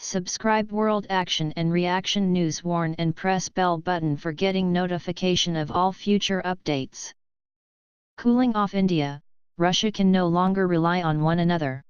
Subscribe World Action and Reaction News, warn and press bell button for getting notification of all future updates. Cooling off India, Russia can no longer rely on one another.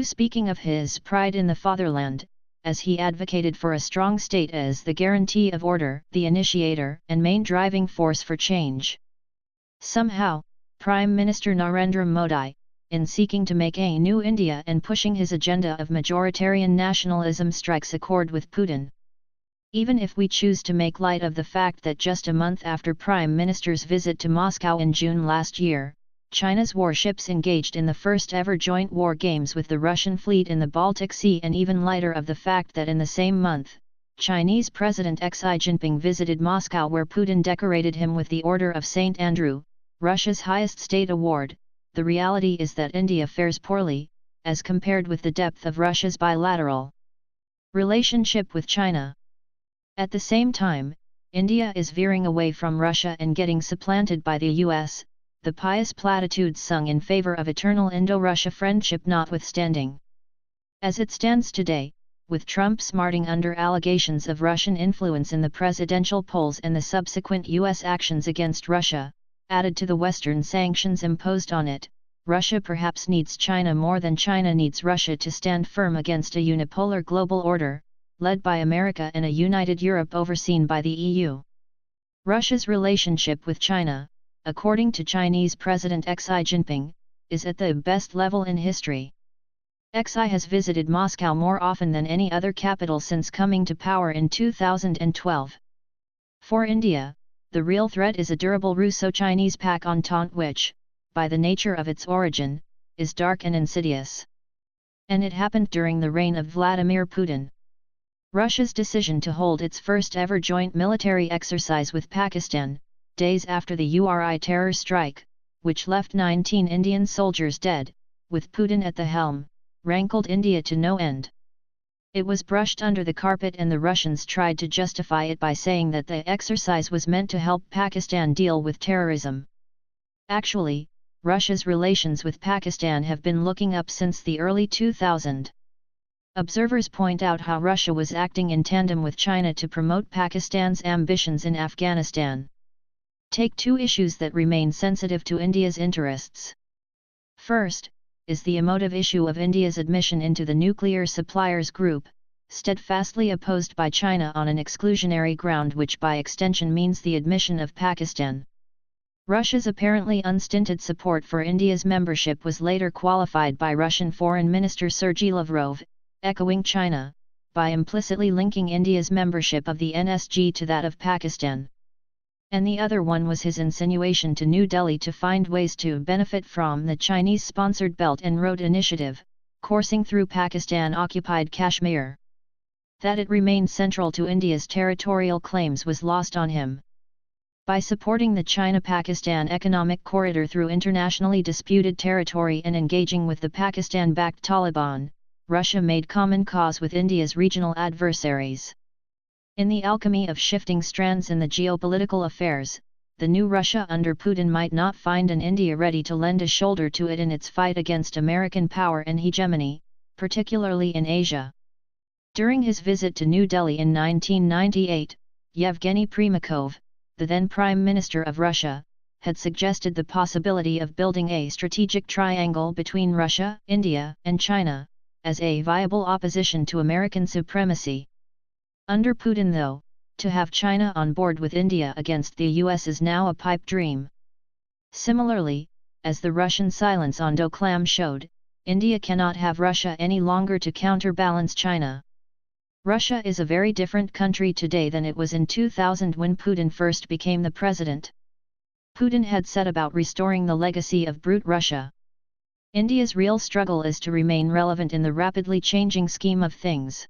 Speaking of his pride in the fatherland, as he advocated for a strong state as the guarantee of order, the initiator and main driving force for change. Somehow, Prime Minister Narendra Modi, in seeking to make a new India and pushing his agenda of majoritarian nationalism, strikes a chord with Putin. Even if we choose to make light of the fact that just a month after Prime Minister's visit to Moscow in June last year, China's warships engaged in the first-ever joint war games with the Russian fleet in the Baltic Sea, and even lighter of the fact that in the same month, Chinese President Xi Jinping visited Moscow, where Putin decorated him with the Order of St. Andrew, Russia's highest state award, the reality is that India fares poorly, as compared with the depth of Russia's bilateral relationship with China. At the same time, India is veering away from Russia and getting supplanted by the US, the pious platitudes sung in favor of eternal Indo-Russia friendship notwithstanding. As it stands today, with Trump smarting under allegations of Russian influence in the presidential polls and the subsequent US actions against Russia, added to the Western sanctions imposed on it, Russia perhaps needs China more than China needs Russia to stand firm against a unipolar global order, led by America and a united Europe overseen by the EU. Russia's relationship with China, according to Chinese President Xi Jinping, is at the best level in history. Xi has visited Moscow more often than any other capital since coming to power in 2012. For India, the real threat is a durable Russo-Chinese pact entente which, by the nature of its origin, is dark and insidious. And it happened during the reign of Vladimir Putin. Russia's decision to hold its first-ever joint military exercise with Pakistan, days after the URI terror strike, which left 19 Indian soldiers dead, with Putin at the helm, rankled India to no end. It was brushed under the carpet, and the Russians tried to justify it by saying that the exercise was meant to help Pakistan deal with terrorism. Actually, Russia's relations with Pakistan have been looking up since the early 2000s. Observers point out how Russia was acting in tandem with China to promote Pakistan's ambitions in Afghanistan. Take two issues that remain sensitive to India's interests. First, is the emotive issue of India's admission into the nuclear suppliers group, steadfastly opposed by China on an exclusionary ground, which by extension means the admission of Pakistan. Russia's apparently unstinted support for India's membership was later qualified by Russian Foreign Minister Sergei Lavrov, echoing China, by implicitly linking India's membership of the NSG to that of Pakistan. And the other one was his insinuation to New Delhi to find ways to benefit from the Chinese-sponsored Belt and Road Initiative, coursing through Pakistan-occupied Kashmir. That it remained central to India's territorial claims was lost on him. By supporting the China-Pakistan economic corridor through internationally disputed territory and engaging with the Pakistan-backed Taliban, Russia made common cause with India's regional adversaries. In the alchemy of shifting strands in the geopolitical affairs, the new Russia under Putin might not find an India ready to lend a shoulder to it in its fight against American power and hegemony, particularly in Asia. During his visit to New Delhi in 1998, Yevgeny Primakov, the then Prime Minister of Russia, had suggested the possibility of building a strategic triangle between Russia, India, and China, as a viable opposition to American supremacy. Under Putin, though, to have China on board with India against the US is now a pipe dream. Similarly, as the Russian silence on Doklam showed, India cannot have Russia any longer to counterbalance China. Russia is a very different country today than it was in 2000 when Putin first became the president. Putin had set about restoring the legacy of brute Russia. India's real struggle is to remain relevant in the rapidly changing scheme of things.